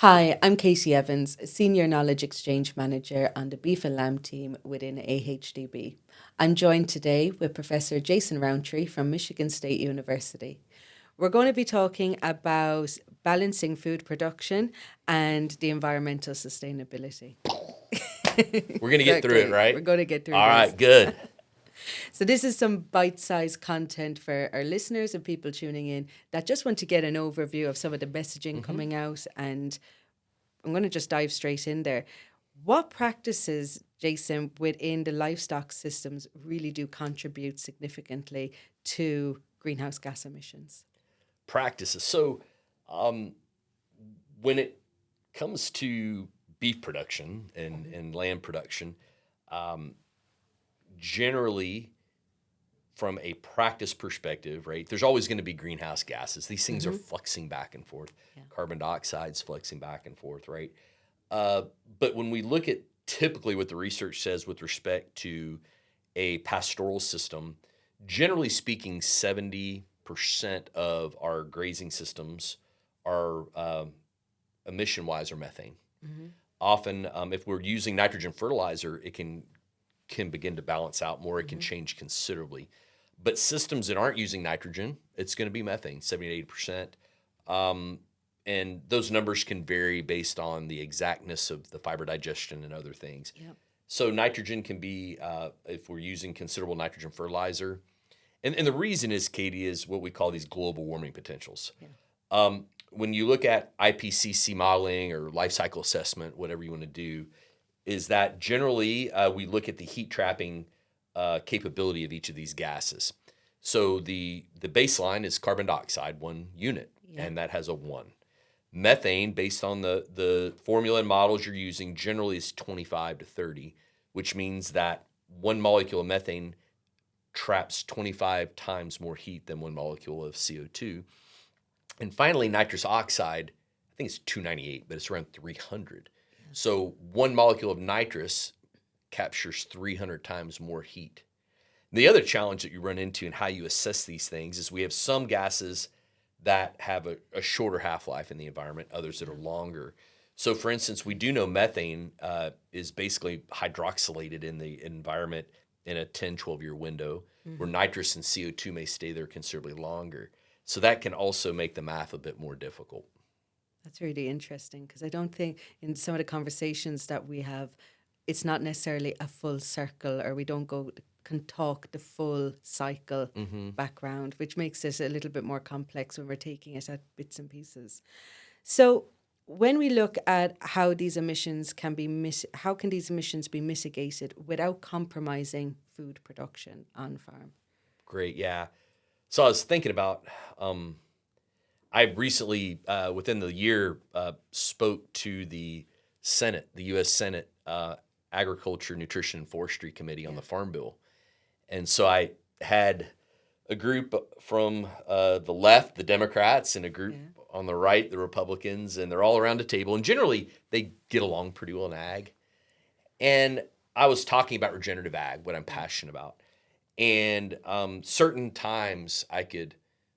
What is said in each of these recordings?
Hi, I'm Casey Evans, Senior Knowledge Exchange Manager on the Beef and Lamb team within AHDB. I'm joined today with Professor Jason Rowntree from Michigan State University. We're going to be talking about balancing food production and the environmental sustainability. We're going to get through it, Exactly. We're right? going to get through All this. right, good. So this is some bite-sized content for our listeners and people tuning in that just want to get an overview of some of the messaging coming out, and I'm going to just dive straight in there. What practices, Jason, within the livestock systems really do contribute significantly to greenhouse gas emissions? Practices. So, um, when it comes to beef production and lamb production, um, generally, from a practice perspective, right, there's always going to be greenhouse gases. These things are fluxing back and forth. Yeah. Carbon dioxide's fluxing back and forth, right? But when we look at typically what the research says with respect to a pastoral system, generally speaking, 70% of our grazing systems are emission-wise are methane. Often, if we're using nitrogen fertilizer, it can begin to balance out more. It can change considerably. But systems that aren't using nitrogen, it's going to be methane, 70 to 80%. And those numbers can vary based on the exactness of the fiber digestion and other things. Yep. So nitrogen can be, if we're using considerable nitrogen fertilizer. And the reason is, Katie, is what we call these global warming potentials. Yeah. When you look at IPCC modeling or life cycle assessment, whatever you want to do, is that generally we look at the heat trapping capability of each of these gases. So the baseline is carbon dioxide, 1 unit, and that has a 1. Methane, based on the formula and models you're using, generally is 25 to 30, which means that 1 molecule of methane traps 25 times more heat than 1 molecule of CO2. And finally, nitrous oxide, I think it's 298, but it's around 300. So 1 molecule of nitrous captures 300 times more heat. The other challenge that you run into in how you assess these things is we have some gases that have a shorter half-life in the environment, others that are longer. So for instance, we do know methane is basically hydroxylated in the environment in a 10, 12-year window, where nitrous and CO2 may stay there considerably longer. So that can also make the math a bit more difficult. That's really interesting because I don't think in some of the conversations that we have, it's not necessarily a full circle, or we don't can talk the full cycle background, which makes it a little bit more complex when we're taking it at bits and pieces. So when we look at how these emissions can be how can these emissions be mitigated without compromising food production on farm? Great, yeah. So I was thinking about, I recently, within the year, spoke to the Senate, the U.S. Senate Agriculture, Nutrition, and Forestry Committee on the Farm Bill. And so I had a group from the left, the Democrats, and a group on the right, the Republicans, and they're all around the table. And generally, they get along pretty well in ag. And I was talking about regenerative ag, what I'm passionate about. And certain times I could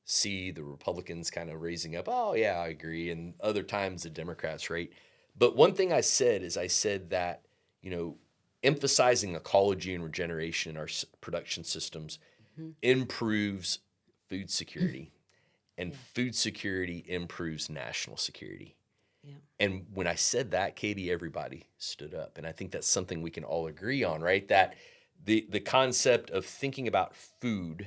see the Republicans kind of raising up, oh, yeah, I agree. And other times the Democrats, right? But one thing I said is I said that, emphasizing ecology and regeneration in our production systems improves food security. And food security improves national security. Yeah. And when I said that, Katie, everybody stood up. And I think that's something we can all agree on, right? That the concept of thinking about food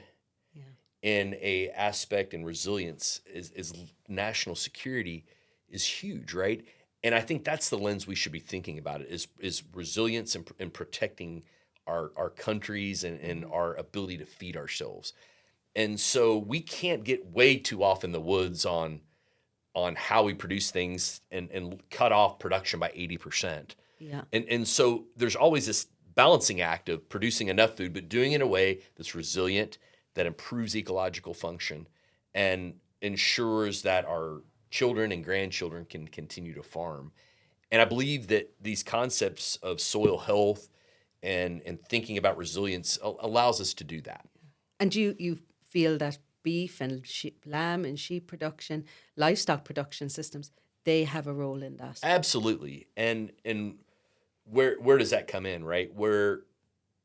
in a aspect and resilience is national security is huge, right? And I think that's the lens we should be thinking about it is resilience and protecting our countries and our ability to feed ourselves. And so we can't get way too off in the woods on how we produce things and cut off production by 80%. Yeah. And so there's always this balancing act of producing enough food, but doing it in a way that's resilient, that improves ecological function, and ensures that our children and grandchildren can continue to farm. And I believe that these concepts of soil health and thinking about resilience allows us to do that. And you feel that beef and lamb and sheep production, livestock production systems, they have a role in that. Absolutely. And where does that come in, right? Where,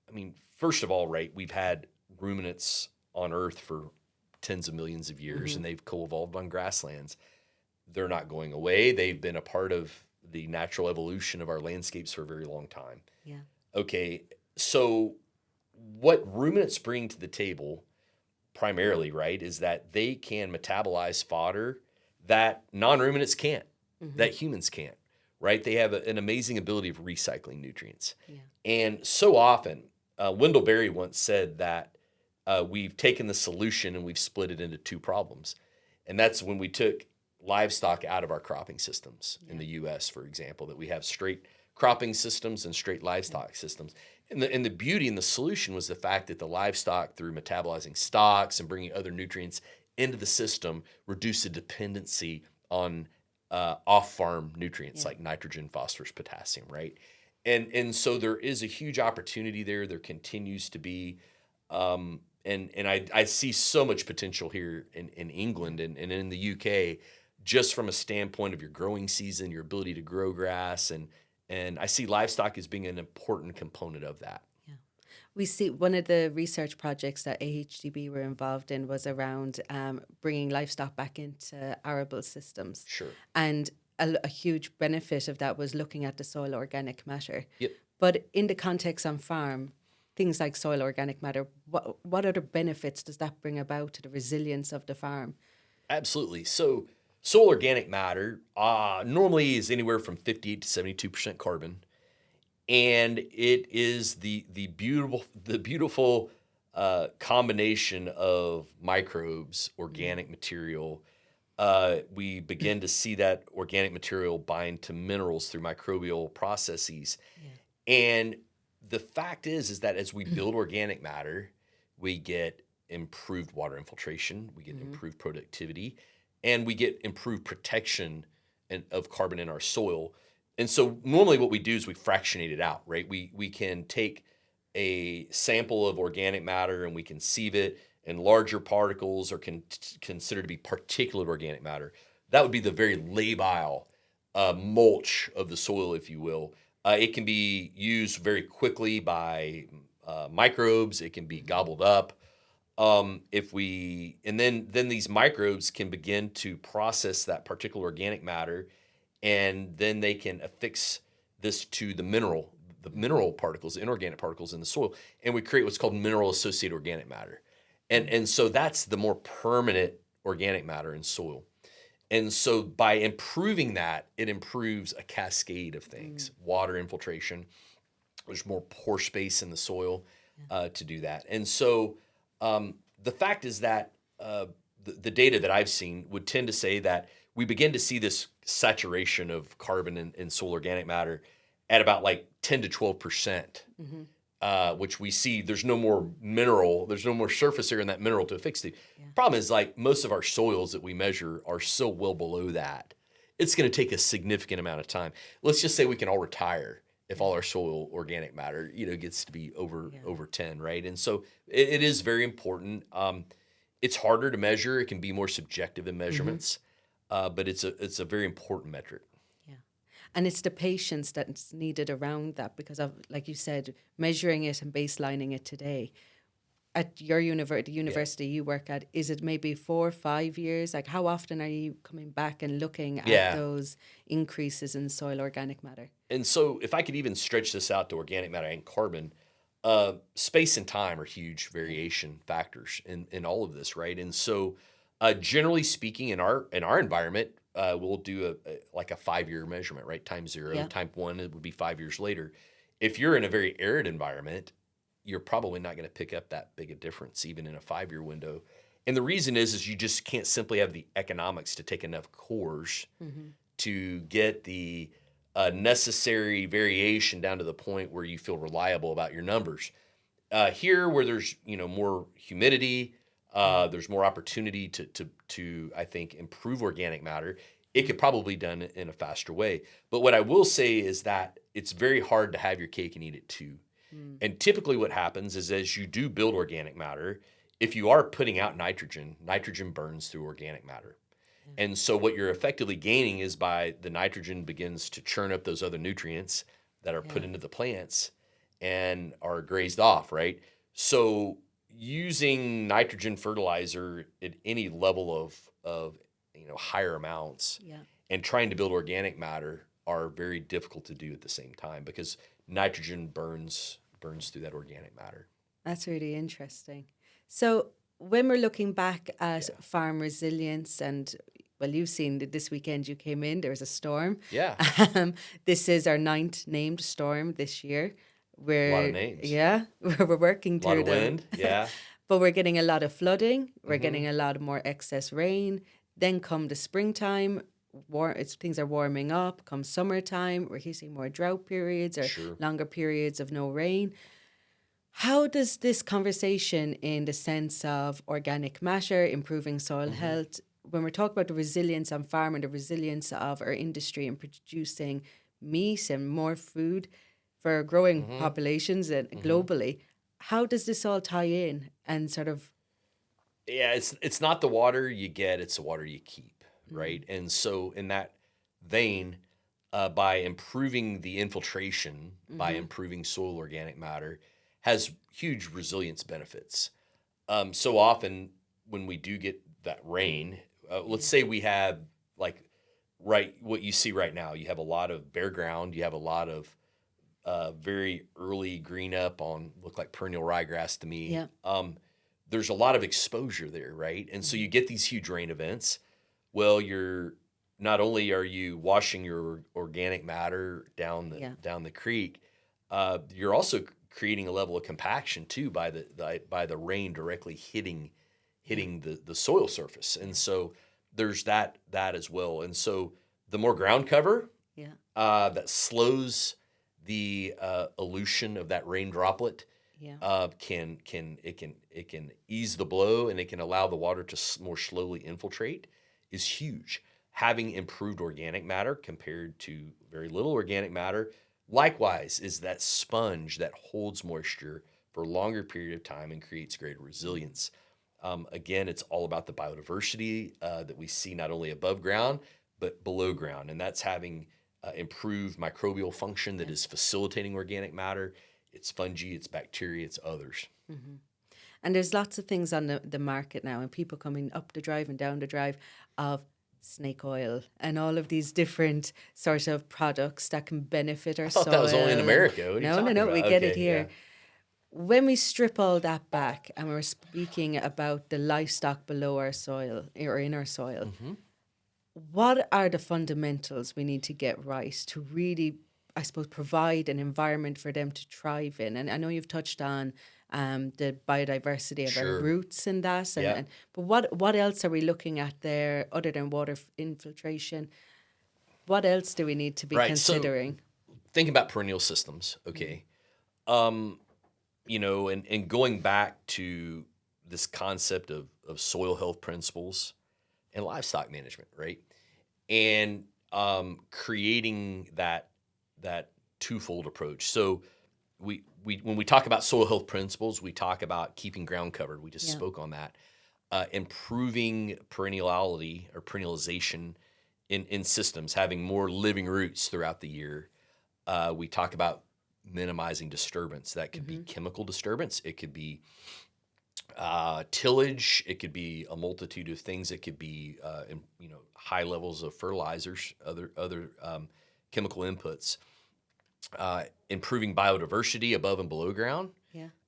I mean, first of all, right, we've had ruminants on Earth for tens of millions of years, and they've co-evolved on grasslands. They're not going away. They've been a part of the natural evolution of our landscapes for a very long time. Yeah. Okay, so what ruminants bring to the table primarily, right, is that they can metabolize fodder that non-ruminants can't, that humans can't, right? They have an amazing ability of recycling nutrients. Yeah. And so often, Wendell Berry once said that we've taken the solution and we've split it into two problems. And that's when we took livestock out of our cropping systems in the U.S., for example, that we have straight cropping systems and straight livestock systems. And the beauty and the solution was the fact that the livestock, through metabolizing stocks and bringing other nutrients into the system, reduced the dependency on off-farm nutrients like nitrogen, phosphorus, potassium, right? And so there is a huge opportunity there. There continues to be. And I see so much potential here in England and in the UK, just from a standpoint of your growing season, your ability to grow grass, and I see livestock as being an important component of that. Yeah. We see one of the research projects that AHDB were involved in was around bringing livestock back into arable systems. Sure. And a huge benefit of that was looking at the soil organic matter. Yep. But in the context on farm, things like soil organic matter, what other benefits does that bring about to the resilience of the farm? Absolutely. So soil organic matter normally is anywhere from 58 to 72% carbon, and it is the beautiful combination of microbes, organic material. We begin to see that organic material bind to minerals through microbial processes, and the fact is that as we build organic matter, we get improved water infiltration, we get improved productivity, and we get improved protection of carbon in our soil. And so normally what we do is we fractionate it out, right? We can take a sample of organic matter and we can sieve it, and larger particles are considered to be particulate organic matter. That would be the very labile mulch of the soil, if you will. It can be used very quickly by microbes. It can be gobbled up. Then these microbes can begin to process that particular organic matter, and then they can affix this to the mineral particles, inorganic particles in the soil, and we create what's called mineral-associated organic matter. And so that's the more permanent organic matter in soil. And so by improving that, it improves a cascade of things. Water infiltration, there's more pore space in the soil to do that. And so the fact is that the data that I've seen would tend to say that we begin to see this saturation of carbon in soil organic matter at about like 10 to 12%, which we see there's no more mineral, there's no more surface area in that mineral to affix to. Problem is, like, most of our soils that we measure are so well below that, it's going to take a significant amount of time. Let's just say we can all retire if all our soil organic matter, gets to be over 10, right? And so it is very important. It's harder to measure. It can be more subjective in measurements, but it's a very important metric. Yeah, and it's the patience that's needed around that, because of, like you said, measuring it and baselining it today. At your the university you work at, is it maybe 4 or 5 years? Like, how often are you coming back and looking at those increases in soil organic matter? And so if I could even stretch this out to organic matter and carbon, space and time are huge variation factors in all of this, right? And so generally speaking, in our environment, we'll do a 5-year measurement, right? Time 0, time 1, it would be 5 years later. If you're in a very arid environment, you're probably not going to pick up that big a difference, even in a 5-year window. And the reason is you just can't simply have the economics to take enough cores to get the necessary variation down to the point where you feel reliable about your numbers. Here, where there's more humidity, there's more opportunity to I think improve organic matter. It could probably be done in a faster way. But what I will say is that it's very hard to have your cake and eat it too. And typically what happens is, as you do build organic matter, if you are putting out nitrogen burns through organic matter. And so what you're effectively gaining is by the nitrogen begins to churn up those other nutrients that are put into the plants and are grazed off, right? So using nitrogen fertilizer at any level of higher amounts and trying to build organic matter are very difficult to do at the same time because nitrogen burns through that organic matter. That's really interesting. So when we're looking back at farm resilience, and well, you've seen that this weekend you came in, there was a storm. Yeah. This is our 9th named storm this year. A lot of names. Yeah, we're working through them. A lot of wind, yeah. But we're getting a lot of flooding. We're getting a lot more excess rain. Then come the springtime, things are warming up. Come summertime, we're seeing more drought periods or longer periods of no rain. How does this conversation in the sense of organic matter, improving soil health, when we're talking about the resilience on farm and the resilience of our industry in producing meat and more food for growing populations and globally, how does this all tie in and sort of? Yeah, it's not the water you get, it's the water you keep, right? And so in that vein, by improving the infiltration, by improving soil organic matter, has huge resilience benefits. So often when we do get that rain, let's say we have what you see right now, you have a lot of bare ground, you have a lot of very early green up on look like perennial ryegrass to me. Yeah. There's a lot of exposure there, right? And so you get these huge rain events. Well, not only are you washing your organic matter down the creek, you're also creating a level of compaction too by the rain directly hitting the soil surface. And so there's that as well. And so the more ground cover, that slows the elution of that rain droplet. It can ease the blow and it can allow the water to more slowly infiltrate is huge. Having improved organic matter compared to very little organic matter, likewise, is that sponge that holds moisture for a longer period of time and creates greater resilience. Again, it's all about the biodiversity that we see not only above ground, but below ground. And that's having improved microbial function that is facilitating organic matter. It's fungi, it's bacteria, it's others. And there's lots of things on the market now, and people coming up the drive and down the drive of snake oil and all of these different sorts of products that can benefit our soil. I thought that was only in America. What are you talking about? We get it here. When we strip all that back and we're speaking about the livestock below our soil or in our soil, what are the fundamentals we need to get right to really, I suppose, provide an environment for them to thrive in? And I know you've touched on the biodiversity of our roots and that. But what else are we looking at there other than water infiltration? What else do we need to be considering? So, think about perennial systems, okay? And going back to this concept of soil health principles and livestock management, right? And creating that twofold approach. So when we talk about soil health principles, we talk about keeping ground covered. We just spoke on that. Improving perenniality or perennialization in systems, having more living roots throughout the year. We talk about minimizing disturbance. That could be chemical disturbance. It could be tillage. It could be a multitude of things. It could be high levels of fertilizers, other chemical inputs. Improving biodiversity above and below ground,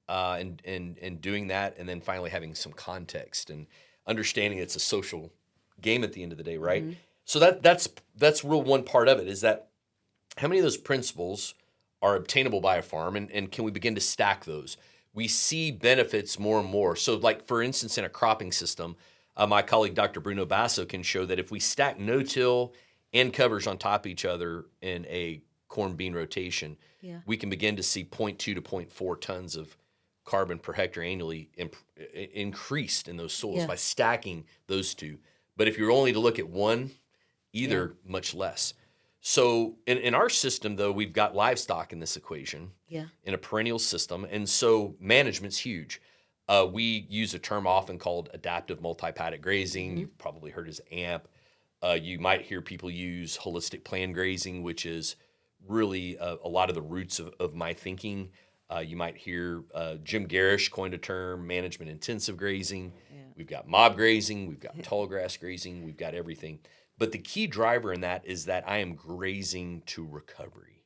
and doing that, and then finally having some context and understanding it's a social game at the end of the day, right? So that's real one part of it is that how many of those principles are obtainable by a farm, and can we begin to stack those? We see benefits more and more. So, like for instance, in a cropping system, my colleague Dr. Bruno Basso can show that if we stack no-till and covers on top of each other in a corn bean rotation, we can begin to see 0.2 to 0.4 tons of carbon per hectare annually increased in those soils by stacking those two. But if you're only to look at one, much less. So in our system, though, we've got livestock in this equation in a perennial system. And so management's huge. We use a term often called adaptive multi-paddock grazing. You've probably heard as AMP. You might hear people use holistic plan grazing, which is really a lot of the roots of my thinking. You might hear Jim Garish coined a term, management intensive grazing. Yeah. We've got mob grazing, we've got tall grass grazing, we've got everything. But the key driver in that is that I am grazing to recovery,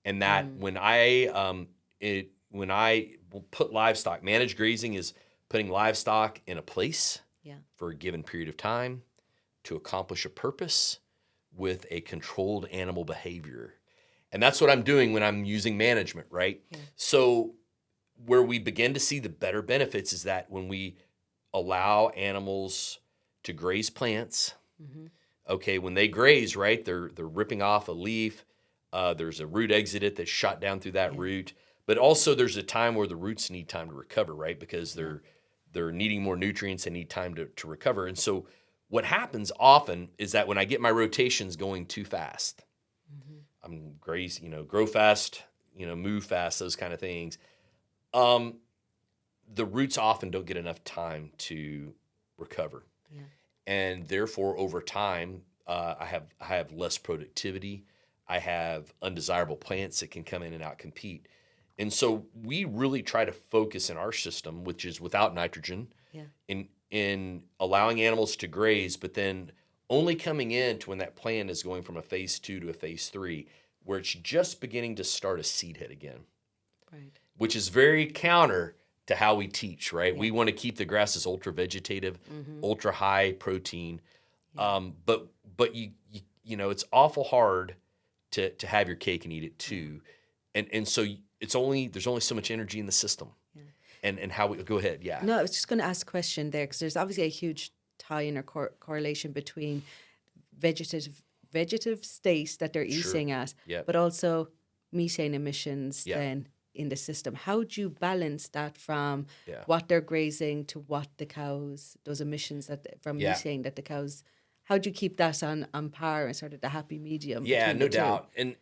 and that when I put livestock, managed grazing is putting livestock in a place Yeah. for a given period of time to accomplish a purpose with a controlled animal behavior. And that's what I'm doing when I'm using management, right? Yeah. So where we begin to see the better benefits is that when we allow animals to graze plants, okay, when they graze, right, they're ripping off a leaf. There's a root exudate that's shot down through that root. But also there's a time where the roots need time to recover, right? Because they're needing more nutrients and need time to recover. And so what happens often is that when I get my rotations going too fast, I'm graze, grow fast, move fast, those kind of things. The roots often don't get enough time to recover. Yeah. And therefore, over time, I have less productivity. I have undesirable plants that can come in and outcompete. And so we really try to focus in our system, which is without nitrogen, in allowing animals to graze, but then only coming in to when that plant is going from a phase 2 to a phase 3, where it's just beginning to start a seed head again, Right. which is very counter to how we teach, right? We want to keep the grasses ultra vegetative, ultra high protein. But it's awful hard to have your cake and eat it too. And so there's only so much energy in the system. Yeah. And how we go ahead. Yeah. No, I was just going to ask a question there, because there's obviously a huge tie-in or correlation between vegetative state that they're eating at, but also methane emissions then in the system. How do you balance that from what they're grazing to what the cows, those emissions from methane that the cows, how do you keep that on par and sort of the happy medium? Yeah, no the two? doubt. And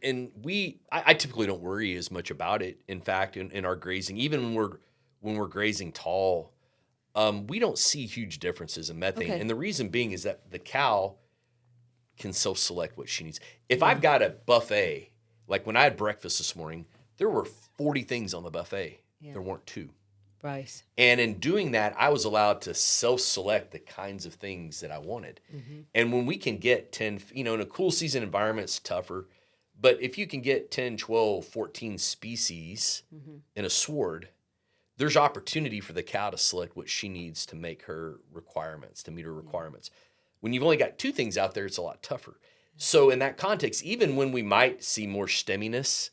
I typically don't worry as much about it. In fact, in our grazing, even when we're grazing tall, we don't see huge differences in methane. Okay. And the reason being is that the cow can self-select what she needs. If I've got a buffet, like when I had breakfast this morning, there were 40 things on the buffet. Yeah. There weren't 2. Right. And in doing that, I was allowed to self-select the kinds of things that I wanted. And when we can get 10, in a cool season environment, it's tougher. But if you can get 10, 12, 14 species in a sward, there's opportunity for the cow to select what she needs to make her requirements, to meet her requirements. When you've only got 2 things out there, it's a lot tougher. So in that context, even when we might see more stemminess,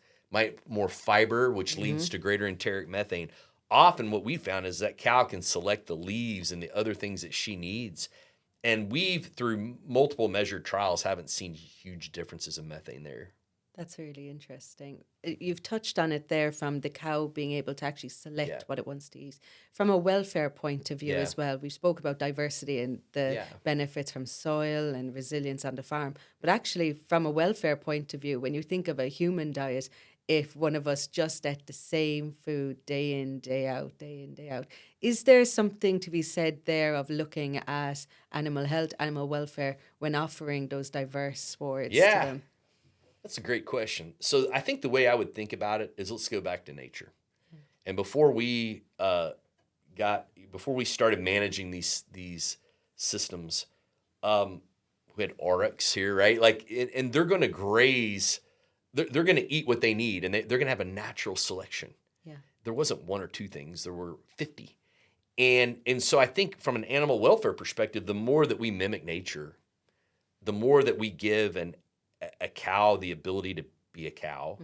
more fiber, which leads to greater enteric methane, often what we found is that cow can select the leaves and the other things that she needs. And we've, through multiple measured trials, haven't seen huge differences in methane there. That's really interesting. You've touched on it there, from the cow being able to actually select what it wants to eat. From a welfare point of view as well, we spoke about diversity and the benefits from soil and resilience on the farm. But actually, from a welfare point of view, when you think of a human diet, if one of us just ate the same food day in, day out, is there something to be said there of looking at animal health, animal welfare, when offering those diverse swards to them? That's a great question. So I think the way I would think about it is, let's go back to nature. And before we started managing these systems, we had aurochs here, right? And they're going to graze. They're going to eat what they need, and they're going to have a natural selection. Yeah. There wasn't 1 or 2 things. There were 50. And so I think from an animal welfare perspective, the more that we mimic nature, the more that we give a cow the ability to be a cow,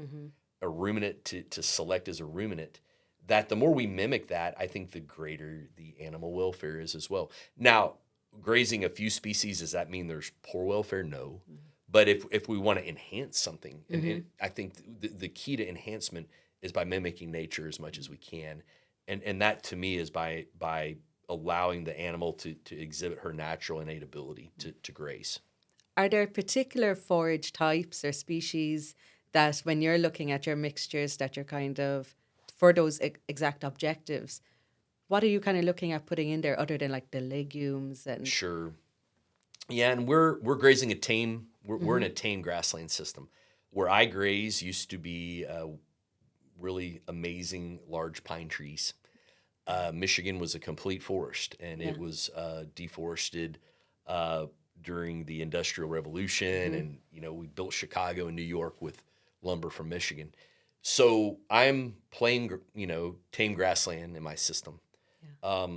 a ruminant to select as a ruminant, that the more we mimic that, I think the greater the animal welfare is as well. Now, grazing a few species, does that mean there's poor welfare? No. But if we want to enhance something, and I think the key to enhancement is by mimicking nature as much as we can. And that to me is by allowing the animal to exhibit her natural innate ability to graze. Are there particular forage types or species that, when you're looking at your mixtures, that you're kind of, for those exact objectives, what are you kind of looking at putting in there other than like the legumes? And Sure. Yeah, and we're grazing a tame. We're in a tame grassland system. Where I graze used to be really amazing large pine trees. Michigan was a complete forest, and Yeah. it was deforested uh, during the Industrial Revolution, and we built Chicago and New York with lumber from Michigan. So I'm playing, tame grassland in my system, Yeah.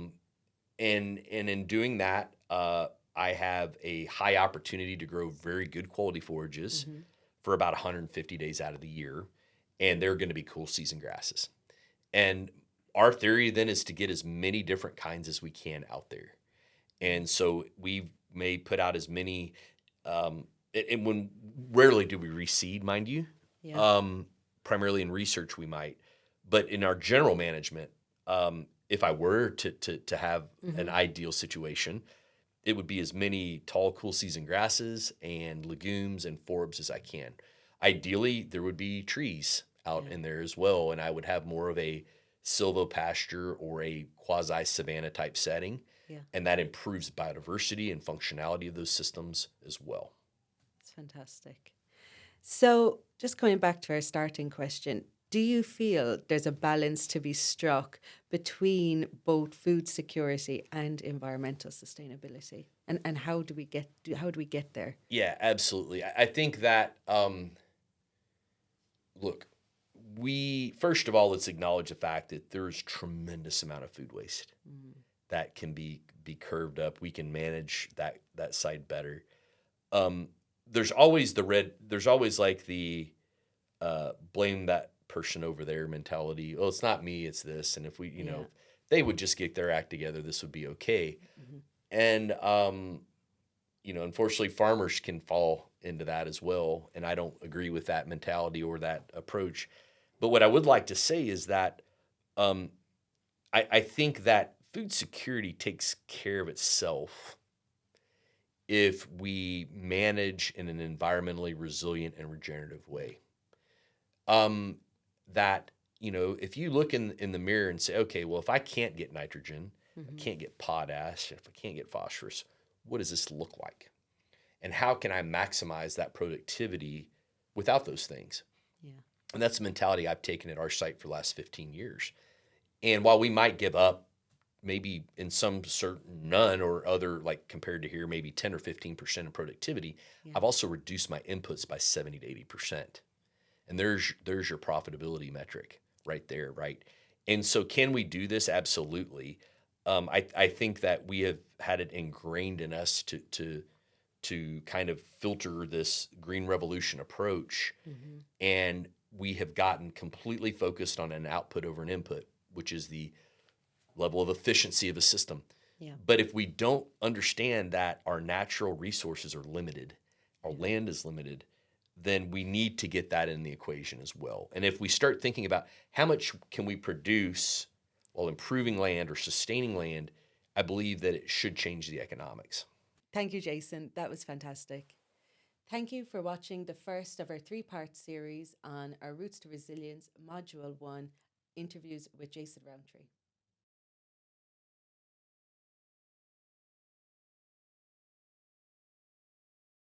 and in doing that, I have a high opportunity to grow very good quality forages for about 150 days out of the year, and they're going to be cool season grasses. And our theory then is to get as many different kinds as we can out there. And so we may put out as many, and when rarely do we reseed, mind you. Yeah. Primarily in research we might, but in our general management, if I were to have an ideal situation, it would be as many tall, cool season grasses and legumes and forbs as I can. Ideally, there would be trees out Yeah. in there as well, and I would have more of a silvopasture or a quasi savanna type setting, Yeah. and that improves biodiversity and functionality of those systems as well. It's fantastic. So, just coming back to our starting question, do you feel there's a balance to be struck between both food security and environmental sustainability? And how do we get there? Yeah, absolutely. I think that look, we first of all let's acknowledge the fact that there's tremendous amount of food waste that can be curved up. We can manage that side better. Um, there's always there's always like the blame that person over there mentality. Oh, it's not me, it's this. And if we, Yeah. they would just get their act together, this would be okay. Mhm. And unfortunately, farmers can fall into that as well. And I don't agree with that mentality or that approach. But what I would like to say is that um, I think that food security takes care of itself if we manage in an environmentally resilient and regenerative way. That if you look in the mirror and say, okay, well, if I can't get nitrogen, I can't get potash, if I can't get phosphorus, what does this look like? And how can I maximize that productivity without those things? Yeah. And that's the mentality I've taken at our site for the last 15 years. And while we might give up maybe in some certain none or other, like compared to here, maybe 10 or 15% in productivity, Yeah. I've also reduced my inputs by 70 to 80%. And there's your profitability metric right there, right? And so can we do this? Absolutely. I think that we have had it ingrained in us to kind of filter this green revolution approach, and we have gotten completely focused on an output over an input, which is the level of efficiency of a system. Yeah. But if we don't understand that our natural resources are limited, our land is limited, then we need to get that in the equation as well. And if we start thinking about how much can we produce while improving land or sustaining land, I believe that it should change the economics. Thank you, Jason. That was fantastic. Thank you for watching the first of our 3-part series on our Roots to Resilience, Module 1, interviews with Jason Rowntree.